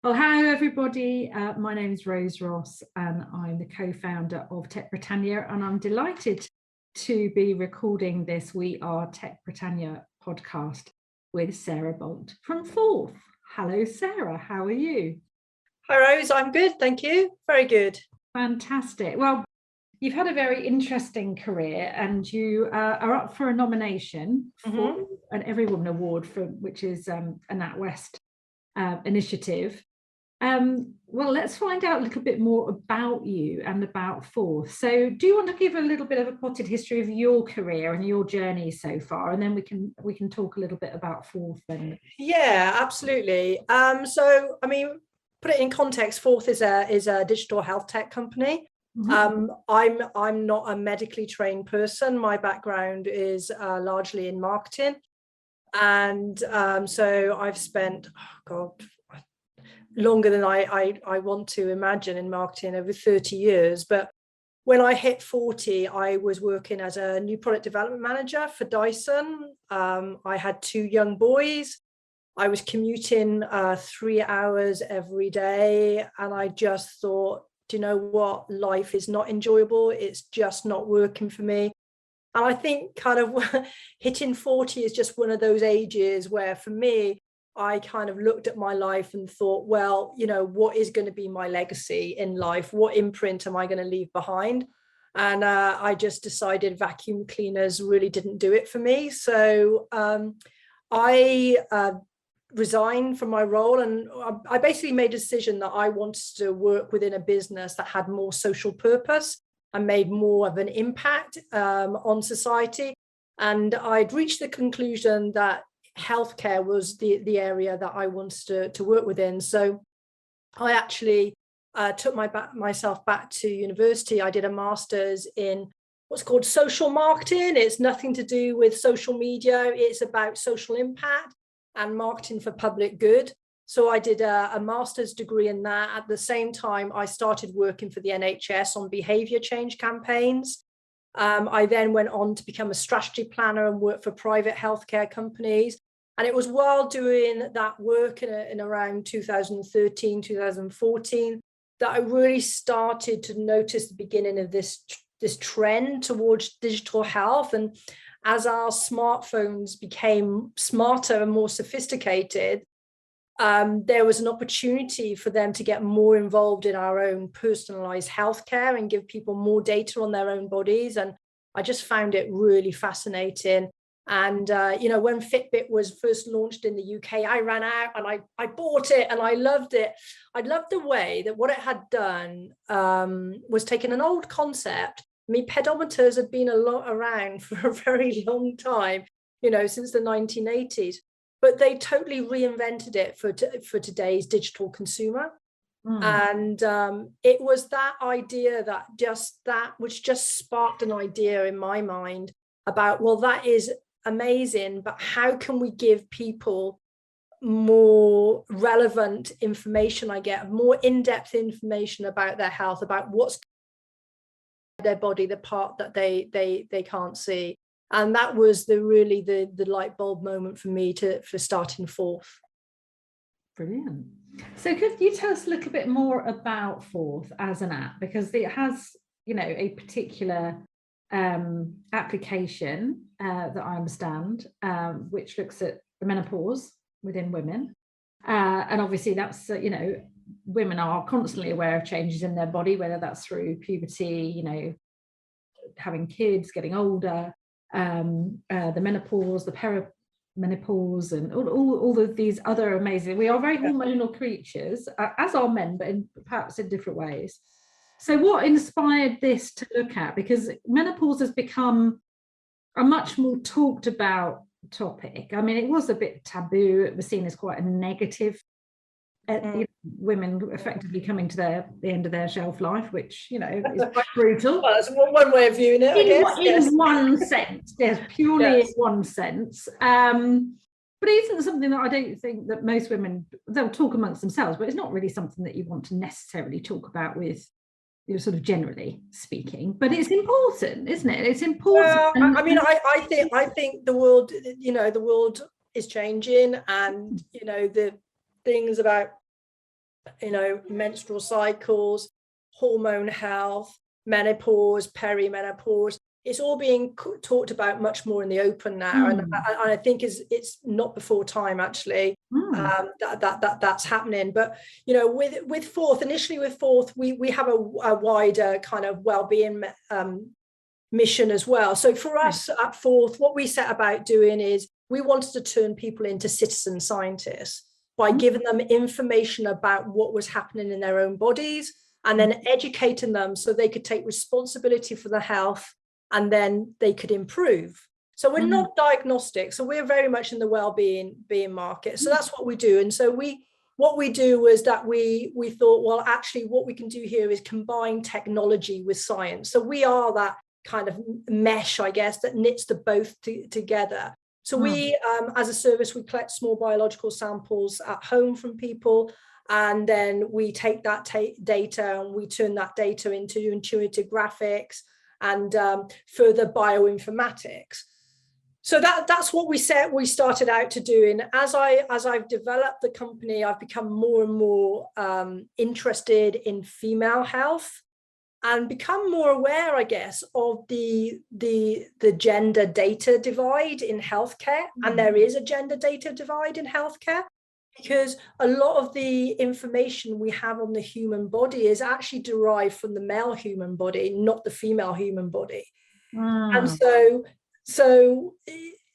Well, hello everybody. My name is Rose Ross and I'm the co-founder of Tech Britannia, and I'm delighted to be recording this We Are Tech Britannia podcast with Sarah Bolt from Forth. Hello Sarah, how are you? Hi Rose, I'm good, thank you. Very good. Fantastic. Well, you've had a very interesting career and you are up for a nomination for an Every Woman Award, which is a NatWest initiative. Well, let's find out a little bit more about you and about Forth. So do you want to give a little bit of a potted history of your career and your journey so far, and then we can talk a little bit about Forth then? Yeah, absolutely. Put it in context, Forth is a digital health tech company. I'm not a medically trained person. My background is largely in marketing, and so I've spent longer than I want to imagine in marketing, over 30 years. But when I hit 40, I was working as a new product development manager for Dyson. I had 2 young boys. I was commuting 3 hours every day. And I just thought, do you know what? Life is not enjoyable. It's just not working for me. And I think kind of hitting 40 is just one of those ages where, for me, I kind of looked at my life and thought, well, you know, what is going to be my legacy in life? What imprint am I going to leave behind? And I just decided vacuum cleaners really didn't do it for me. So I resigned from my role, and I basically made a decision that I wanted to work within a business that had more social purpose and made more of an impact on society. And I'd reached the conclusion that healthcare was the area that I wanted to work within. So I actually took myself back to university. I did a master's in what's called social marketing. It's nothing to do with social media. It's about social impact and marketing for public good. So I did a master's degree in that. At the same time, I started working for the NHS on behaviour change campaigns. I then went on to become a strategy planner and work for private healthcare companies. And it was while doing that work in around 2013, 2014, that I really started to notice the beginning of this trend towards digital health. And as our smartphones became smarter and more sophisticated, there was an opportunity for them to get more involved in our own personalized healthcare and give people more data on their own bodies. And I just found it really fascinating. And, when Fitbit was first launched in the UK, I ran out and I bought it and I loved it. I loved the way that what it had done was taken an old concept. I mean, pedometers had been around for a very long time, since the 1980s, but they totally reinvented it for today's digital consumer. And it was that idea which just sparked an idea in my mind about, well, that is amazing, but how can we give people more relevant information? I get more in-depth information about their health, about what's their body, the part that they can't see. And that was the light bulb moment for me for starting Forth. Brilliant. So could you tell us a little bit more about Forth as an app, because it has a particular application that I understand, which looks at the menopause within women, and obviously that's women are constantly aware of changes in their body, whether that's through puberty, having kids, getting older, the menopause, the perimenopause, and all of these other amazing. We are very hormonal creatures, as are men, but perhaps in different ways. So what inspired this to look at? Because menopause has become a much more talked about topic. I mean, it was a bit taboo. It was seen as quite a negative, women effectively coming to the end of their shelf life, which, is quite brutal. Well, that's one way of viewing it, I guess. In one sense, yes, purely in one sense. But it isn't something that I don't think that most women, they'll talk amongst themselves, but it's not really something that you want to necessarily talk about with, sort of generally speaking, but it's important, isn't it? It's important. I think the world, the world is changing, and the things about menstrual cycles, hormone health, menopause, perimenopause. It's all being talked about much more in the open now, and I think it's not before time actually that's happening. But with Forth, initially with Forth, we have a wider kind of well-being mission as well. So for us at Forth, what we set about doing is we wanted to turn people into citizen scientists by giving them information about what was happening in their own bodies, and then educating them so they could take responsibility for their health, and then they could improve. So we're not diagnostic. So we're very much in the well-being market. So that's what we do. And so what we do was that we thought, well, actually what we can do here is combine technology with science. So we are that kind of mesh, I guess, that knits the both together. So we, as a service, we collect small biological samples at home from people, and then we take that data and we turn that data into intuitive graphics and further bioinformatics. So that's what we started out to do. And as I've developed the company, I've become more and more interested in female health, and become more aware, I guess, of the gender data divide in healthcare. And there is a gender data divide in healthcare, because a lot of the information we have on the human body is actually derived from the male human body, not the female human body. And so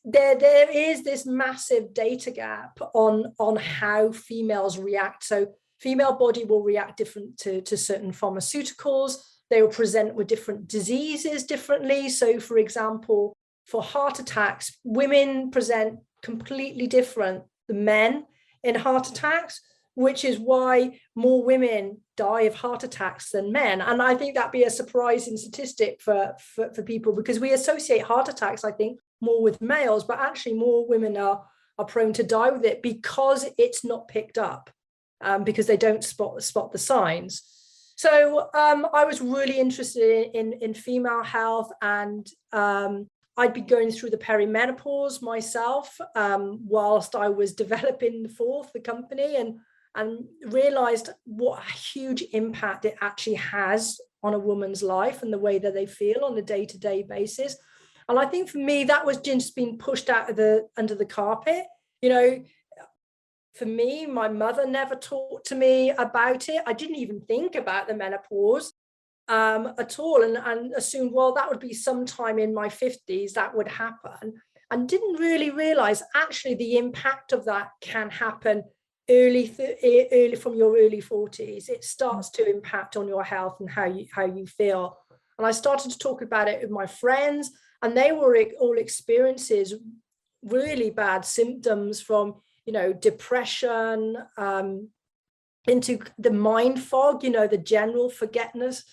there is this massive data gap on how females react. So female body will react different to certain pharmaceuticals. They will present with different diseases differently. So for example, for heart attacks, women present completely different than men in heart attacks, which is why more women die of heart attacks than men. And I think that'd be a surprising statistic for people, because we associate heart attacks, I think, more with males, but actually more women are prone to die with it because it's not picked up, because they don't spot the signs. So I was really interested in female health, and I'd be going through the perimenopause myself whilst I was developing Forth, the company, and realized what a huge impact it actually has on a woman's life and the way that they feel on a day-to-day basis. And I think for me, that was just being pushed out of under the carpet. For me, my mother never talked to me about it. I didn't even think about the menopause at all, and assumed, well, that would be sometime in my 50s that would happen, and didn't really realize actually the impact of that can happen early from your early 40s. It starts to impact on your health and how you feel. And I started to talk about it with my friends, and they were all experiences really bad symptoms from depression, into the mind fog, the general forgetfulness.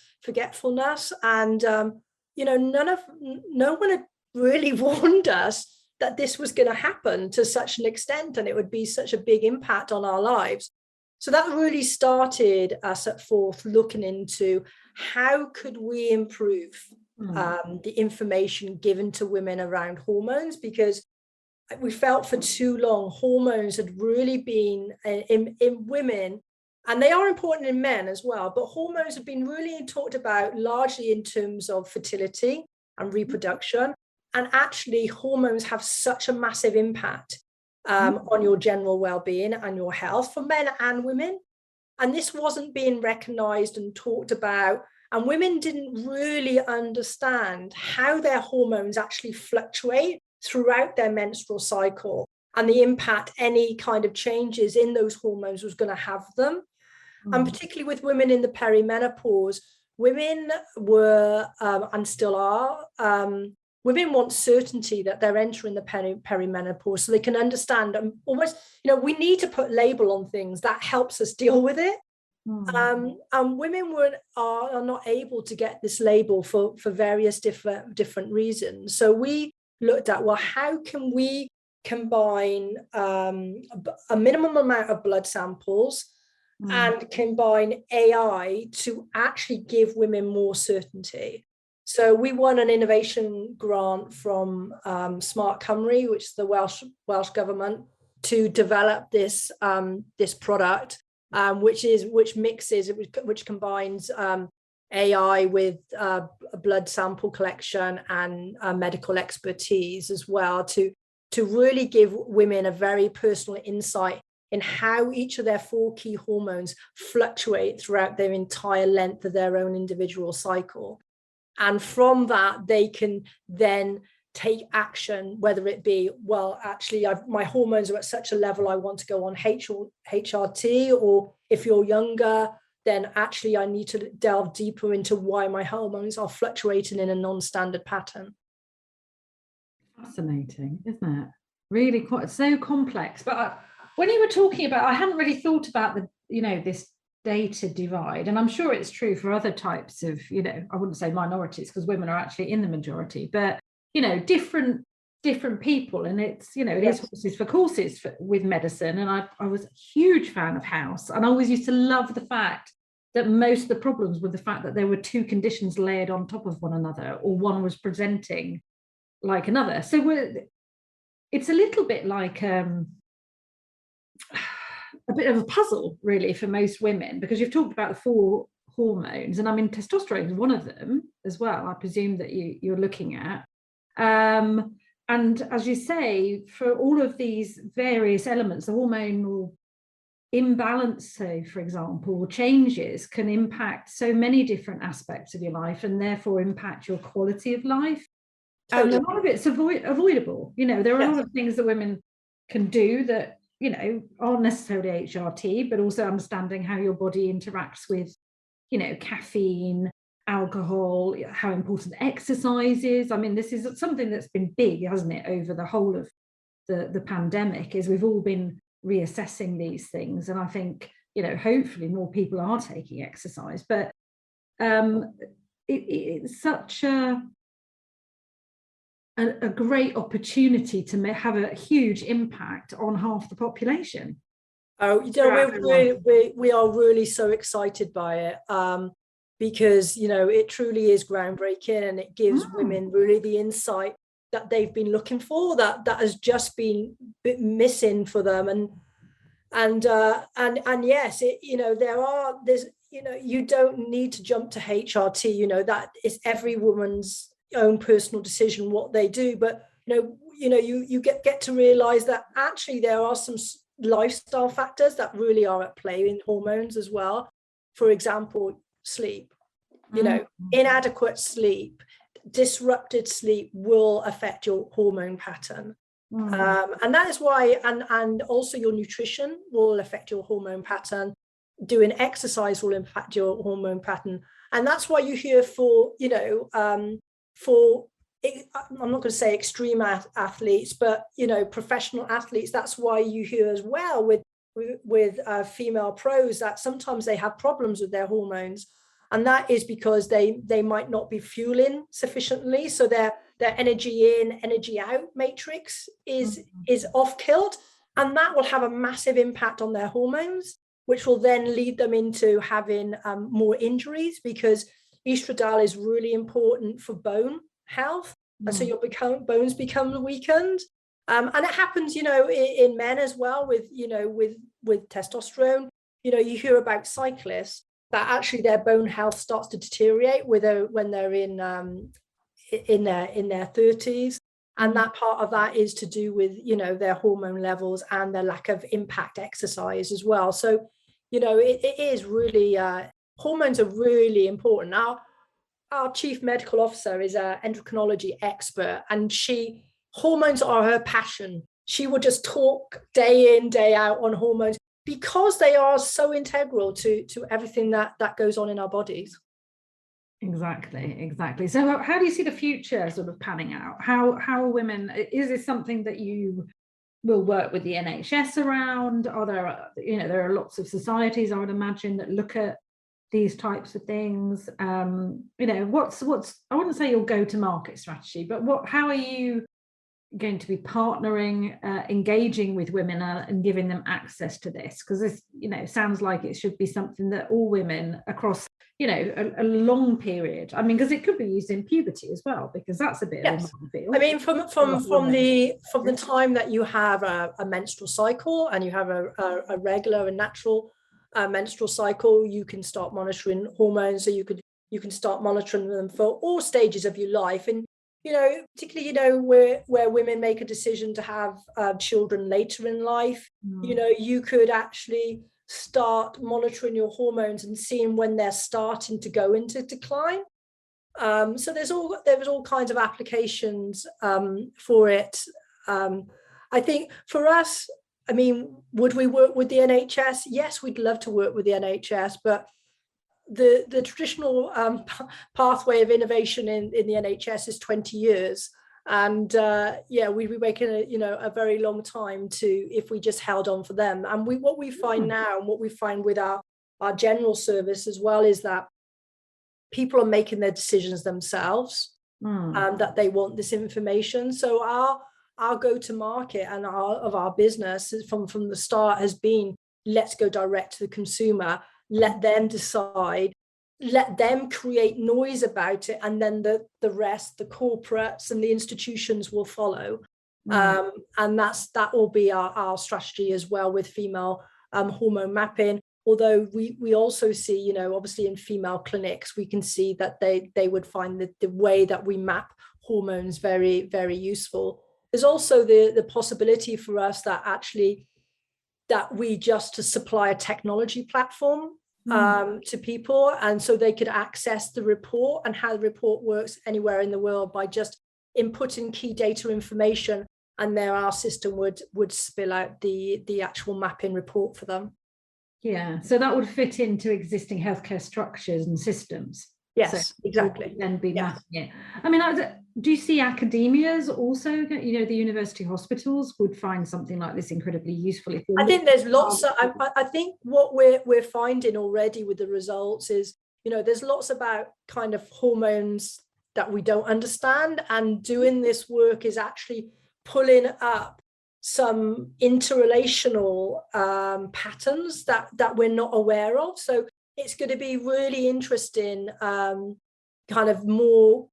And, no one had really warned us that this was going to happen to such an extent, and it would be such a big impact on our lives. So that really started us at Forth looking into how could we improve the information given to women around hormones, because we felt for too long hormones had really been in women, and they are important in men as well, but hormones have been really talked about largely in terms of fertility and reproduction. And actually hormones have such a massive impact on your general well-being and your health for men and women. And this wasn't being recognized and talked about, and women didn't really understand how their hormones actually fluctuate throughout their menstrual cycle, and the impact any kind of changes in those hormones was going to have them. And particularly with women in the perimenopause, women were and still are, women want certainty that they're entering the perimenopause, so they can understand almost, we need to put label on things that helps us deal with it. And women are not able to get this label for various different reasons. So we looked at, well, how can we combine a minimum amount of blood samples and combine AI to actually give women more certainty. So we won an innovation grant from Smart Cymru, which is the Welsh government, to develop this product. which combines AI with blood sample collection and medical expertise as well, to really give women a very personal insight in how each of their 4 key hormones fluctuate throughout their entire length of their own individual cycle. And from that, they can then take action, whether it be, well, actually, my hormones are at such a level, I want to go on HRT, or if you're younger, then actually I need to delve deeper into why my hormones are fluctuating in a non-standard pattern. Fascinating, isn't it? Really quite so complex. But when you were talking about, I hadn't really thought about this data divide, and I'm sure it's true for other types of, I wouldn't say minorities, because women are actually in the majority, but different people, and it's it is horses for courses with medicine. And I was a huge fan of House, and I always used to love the fact that most of the problems were the fact that there were 2 conditions layered on top of one another, or one was presenting like another. So it's a little bit like a bit of a puzzle, really, for most women, because you've talked about the 4 hormones, and I mean, testosterone is one of them as well, I presume, that you're looking at. And as you say, for all of these various elements, the hormonal imbalance, so for example, changes can impact so many different aspects of your life, and therefore impact your quality of life. Totally. And a lot of it's avoidable. There are a lot of things that women can do that aren't necessarily HRT, but also understanding how your body interacts with caffeine, alcohol, how important exercise is. I mean, this is something that's been big, hasn't it, over the whole of the pandemic, is we've all been reassessing these things. And I think, hopefully more people are taking exercise, but it's such a great opportunity to have a huge impact on half the population. Oh, we are really so excited by it, because it truly is groundbreaking, and it gives women really the insight that they've been looking for, that has just been a bit missing for them. And yes, you don't need to jump to HRT. That is every woman's own personal decision what they do, but you get to realize that actually there are some lifestyle factors that really are at play in hormones as well. For example, sleep. Inadequate sleep, disrupted sleep will affect your hormone pattern. And that is why, and also your nutrition will affect your hormone pattern. Doing exercise will impact your hormone pattern. And that's why you hear I'm not going to say extreme athletes, but professional athletes, that's why you hear as well with female pros that sometimes they have problems with their hormones, and that is because they might not be fueling sufficiently, so their energy in, energy out matrix is off killed, and that will have a massive impact on their hormones, which will then lead them into having more injuries, because estradiol is really important for bone health. And so your bones become weakened. And it happens, in men as well with testosterone. You hear about cyclists that actually their bone health starts to deteriorate when they're in their 30s. And that part of that is to do with, their hormone levels and their lack of impact exercise as well. So, it is really, hormones are really important. Our chief medical officer is an endocrinology expert, and hormones are her passion. She will just talk day in, day out on hormones, because they are so integral to everything that goes on in our bodies. Exactly. So how do you see the future sort of panning out? How are women, is this something that you will work with the NHS around? Are there are lots of societies, I would imagine, that look at these types of things? What's I wouldn't say your go-to-market strategy, but how are you going to be partnering, engaging with women and giving them access to this? Because this, sounds like it should be something that all women across, a long period. I mean, because it could be used in puberty as well, because that's a bit of a minefield. I mean, from the time that you have a menstrual cycle and you have a regular and natural menstrual cycle, you can start monitoring hormones. So you can start monitoring them for all stages of your life. And particularly, where women make a decision to have children later in life, you could actually start monitoring your hormones and seeing when they're starting to go into decline. So there was all kinds of applications for it. I think for us, I mean, would we work with the NHS? Yes, we'd love to work with the NHS, but the traditional pathway of innovation in the NHS is 20 years. And we'd be waiting a very long time if we just held on for them. And what we find now, and what we find with our general service as well, is that people are making their decisions themselves, that they want this information. So our go-to-market and our business from the start has been, let's go direct to the consumer, let them decide, let them create noise about it, and then the rest, the corporates and the institutions will follow. And that will be our strategy as well with female hormone mapping. Although we also see, obviously in female clinics, we can see that they would find that the way that we map hormones very, very useful. There's also the possibility for us that we just to supply a technology platform to people, and so they could access the report and how the report works anywhere in the world by just inputting key data information, and there our system would spill out the actual mapping report for them. Yeah, so that would fit into existing healthcare structures and systems. Yes, so exactly. Then be mapping it. I mean, do you see academias also? The university hospitals would find something like this incredibly useful. I think there's lots of. I think what we're finding already with the results is, there's lots about kind of hormones that we don't understand, and doing this work is actually pulling up some interrelational patterns that we're not aware of. So it's going to be really interesting, kind of more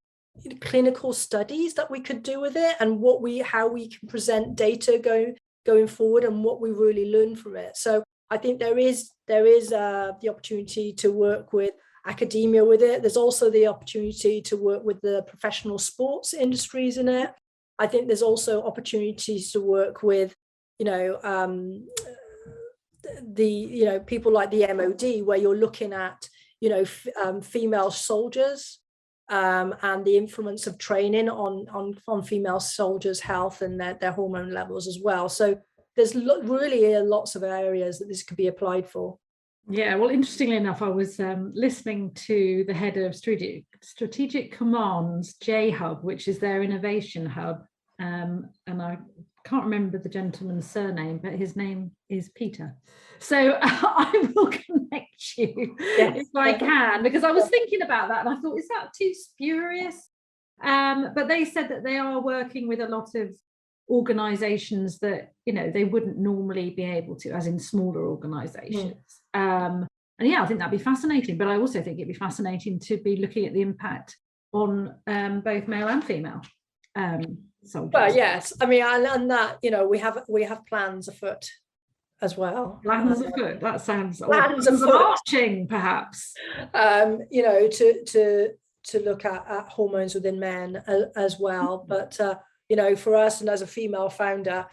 clinical studies that we could do with it, and how we can present data going forward, and what we really learn from it. So I think there is the opportunity to work with academia with it. There's also the opportunity to work with the professional sports industries in it. I think there's also opportunities to work with, people like the MOD, where you're looking at, female soldiers and the influence of training on female soldiers' health and their hormone levels as well. So there's really lots of areas that this could be applied for. Yeah, well, interestingly enough, I was listening to the head of Strategic Command's J-Hub, which is their innovation hub. And I can't remember the gentleman's surname, but his name is Peter. So I will connect you if I can, because I was thinking about that and I thought, is that too spurious? But they said that they are working with a lot of organizations that, they wouldn't normally be able to, as in smaller organizations. And yeah, I think that'd be fascinating, but I also think it'd be fascinating to be looking at the impact on both male and female soldiers. Well, yes, I mean, and that, we have plans afoot as well. Plans afoot, that sounds plans of marching, perhaps. To look at hormones within men as well. But for us, and as a female founder,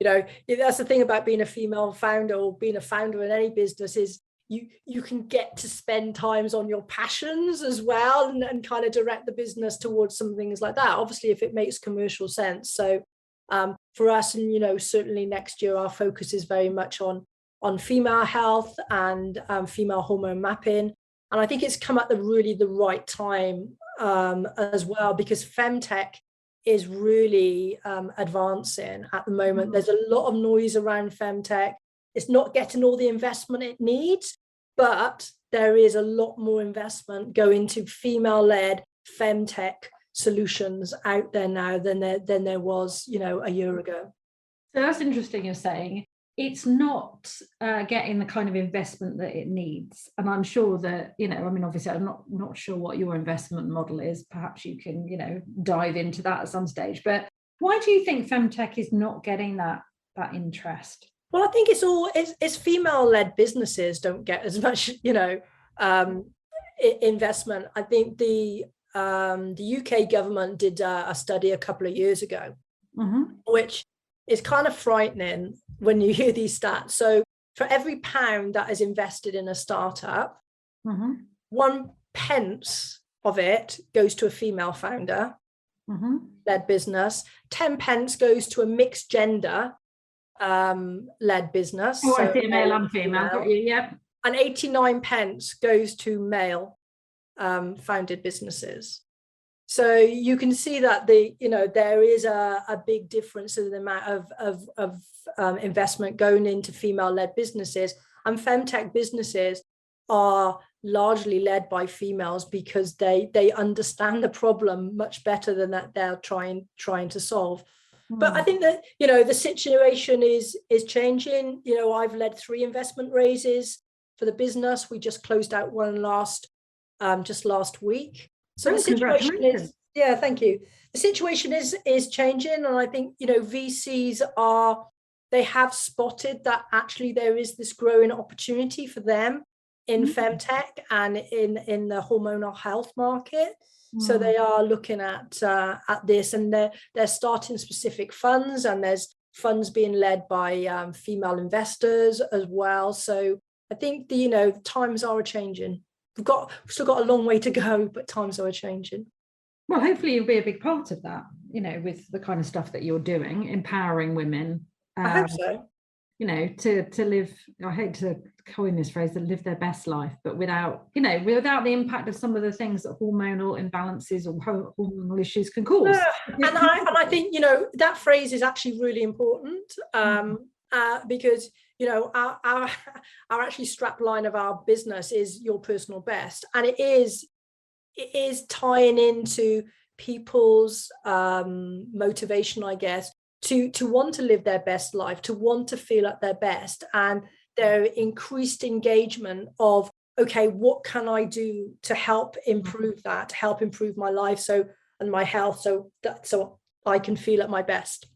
that's the thing about being a female founder, or being a founder in any business, is you can get to spend times on your passions as well, and kind of direct the business towards some things like that, obviously, if it makes commercial sense. So for us, and certainly next year, our focus is very much on female health and female hormone mapping. And I think it's come at the right time as well, because femtech is really advancing at the moment. There's a lot of noise around femtech. It's not getting all the investment it needs, but there is a lot more investment going to female-led femtech solutions out there now than there was, a year ago. So that's interesting you're saying. It's not getting the kind of investment that it needs. And I'm sure that, obviously I'm not sure what your investment model is. Perhaps you can, dive into that at some stage. But why do you think femtech is not getting that interest? Well, I think it's female-led businesses don't get as much, investment. I think the UK government did a study a couple of years ago, which is kind of frightening when you hear these stats. So for every pound that is invested in a startup, 1 pence of it goes to a female founder led business. 10 pence goes to a mixed gender led business. Oh, I see, male and female. Got you, yep. And 89 pence goes to male founded businesses. So you can see that there is a big difference in the amount of investment going into female-led businesses, and femtech businesses are largely led by females because they understand the problem much better than that they're trying to solve. But I think that the situation is changing. I've led 3 investment raises for the business. We just closed out one just last week. So the situation is, thank you. The situation is changing, and I think VCs they have spotted that actually there is this growing opportunity for them in femtech and in the hormonal health market. So they are looking at this, and they're starting specific funds, and there's funds being led by female investors as well. So I think the times are changing. We've still got a long way to go, but times are changing. Well, hopefully you'll be a big part of that, with the kind of stuff that you're doing, empowering women. I hope so. To live, I hate to coin this phrase, to live their best life, but without the impact of some of the things that hormonal imbalances or hormonal issues can cause. Yeah. And I think, that phrase is actually really important because, our actually strap line of our business is your personal best. And it is tying into people's motivation, I guess, to want to live their best life, to want to feel at their best, and their increased engagement of, okay, what can I do to help improve that, to help improve my life and my health so I can feel at my best.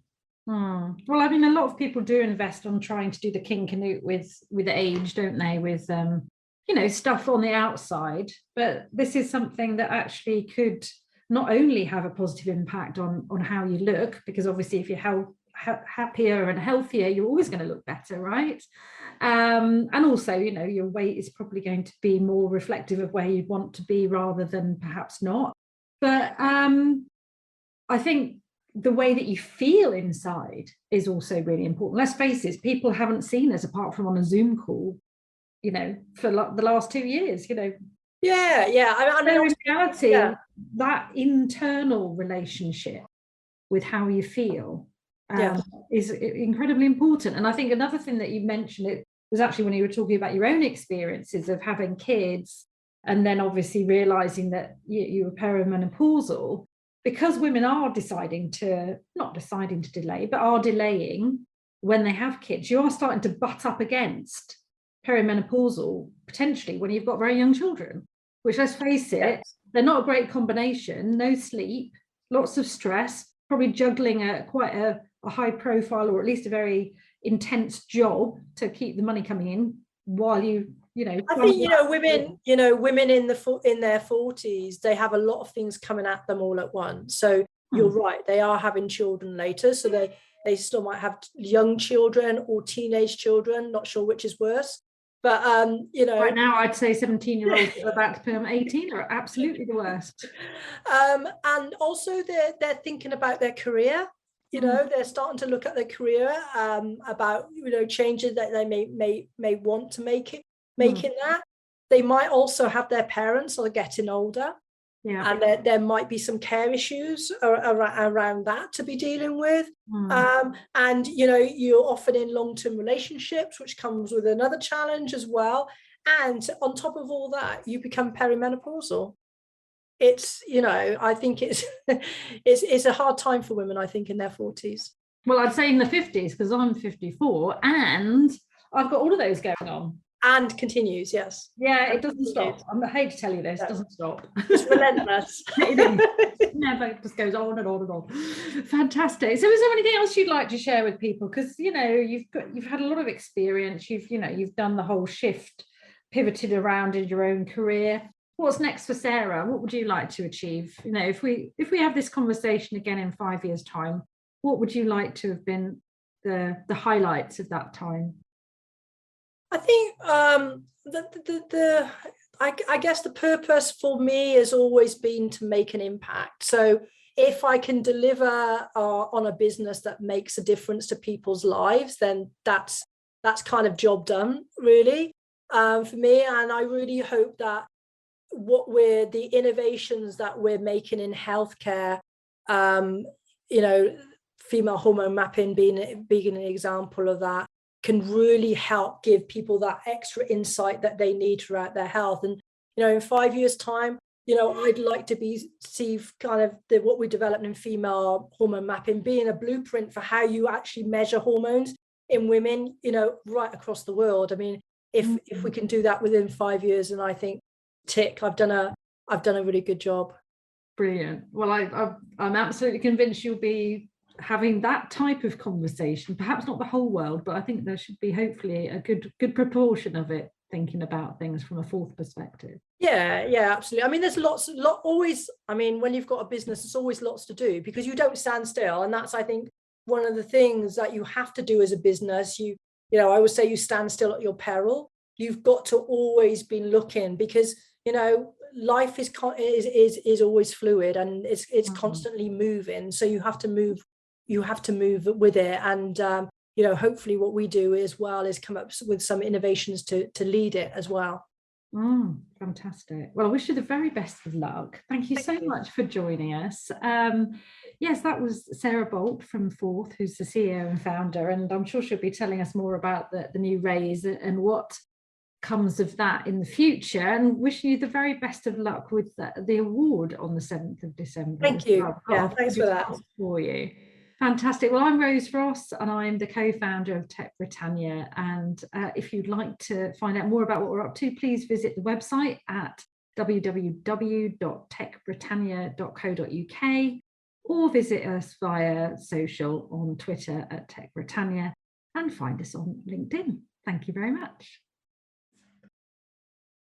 Well, I mean, a lot of people do invest on trying to do the king canute with age, don't they, with stuff on the outside, but this is something that actually could not only have a positive impact on how you look, because obviously if you're happier and healthier, you're always going to look better, right? And also, your weight is probably going to be more reflective of where you'd want to be rather than perhaps not. But I think the way that you feel inside is also really important. Let's face it, people haven't seen us apart from on a Zoom call, for the last 2 years, Yeah. I mean, in reality, that internal relationship with how you feel is incredibly important. And I think another thing that you mentioned, it was actually when you were talking about your own experiences of having kids, and then obviously realizing that you were perimenopausal, because women are not deciding to delay, but are delaying when they have kids. You are starting to butt up against perimenopausal potentially when you've got very young children, which, let's face it, they're not a great combination. No sleep, lots of stress, probably juggling quite a high profile, or at least a very intense job to keep the money coming in while I think women in their 40s, they have a lot of things coming at them all at once. So you're right, they are having children later, so they still might have young children or teenage children, not sure which is worse. But right now I'd say 17-year-olds that are about to become 18 are absolutely the worst. And also they're thinking about their career. They're starting to look at their career, about changes that they may want to make in that. They might also have their parents are getting older, and there might be some care issues around that to be dealing with. And you're often in long-term relationships, which comes with another challenge as well. And on top of all that, you become perimenopausal. It's I think it's a hard time for women, I think, in their 40s. Well, I'd say in the 50s, because I'm 54 and I've got all of those going on. And continues, yes. Yeah, And it doesn't continues. stop. I hate to tell you this, it doesn't stop. It's relentless. It never, just goes on and on and on. Fantastic. So is there anything else you'd like to share with people? Because you've had a lot of experience, you've done the whole shift, pivoted around in your own career. What's next for Sarah? What would you like to achieve? If we have this conversation again in 5 years' time, what would you like to have been the highlights of that time? I think I guess the purpose for me has always been to make an impact. So if I can deliver on a business that makes a difference to people's lives, then that's kind of job done, really, for me. And I really hope that the innovations that we're making in healthcare, female hormone mapping being an example of that, can really help give people that extra insight that they need throughout their health. And, in 5 years' time, I'd like to see kind of what we developed in female hormone mapping being a blueprint for how you actually measure hormones in women, right across the world. I mean, if we can do that within 5 years, and I think, tick, I've done a really good job. Brilliant. Well, I'm absolutely convinced you'll be having that type of conversation, perhaps not the whole world, but I think there should be hopefully a good proportion of it thinking about things from a fourth perspective. Yeah, absolutely. I mean, there's always, I mean, when you've got a business, there's always lots to do, because you don't stand still. And that's, I think, one of the things that you have to do as a business. I always say you stand still at your peril. You've got to always be looking, because, life is always fluid, and it's constantly moving. So you have to move with it. And, hopefully what we do as well is come up with some innovations to lead it as well. Fantastic. Well, I wish you the very best of luck. Thank you so much for joining us. Yes, that was Sarah Bolt from Forth, who's the CEO and founder, and I'm sure she'll be telling us more about the new raise and what comes of that in the future, and wishing you the very best of luck with the award on the 7th of December. Thank you. Yeah, thanks for that. For you. Fantastic. Well, I'm Rose Ross, and I'm the co-founder of Tech Britannia. And if you'd like to find out more about what we're up to, please visit the website at www.techbritannia.co.uk, or visit us via social on Twitter at Tech Britannia, and find us on LinkedIn. Thank you very much.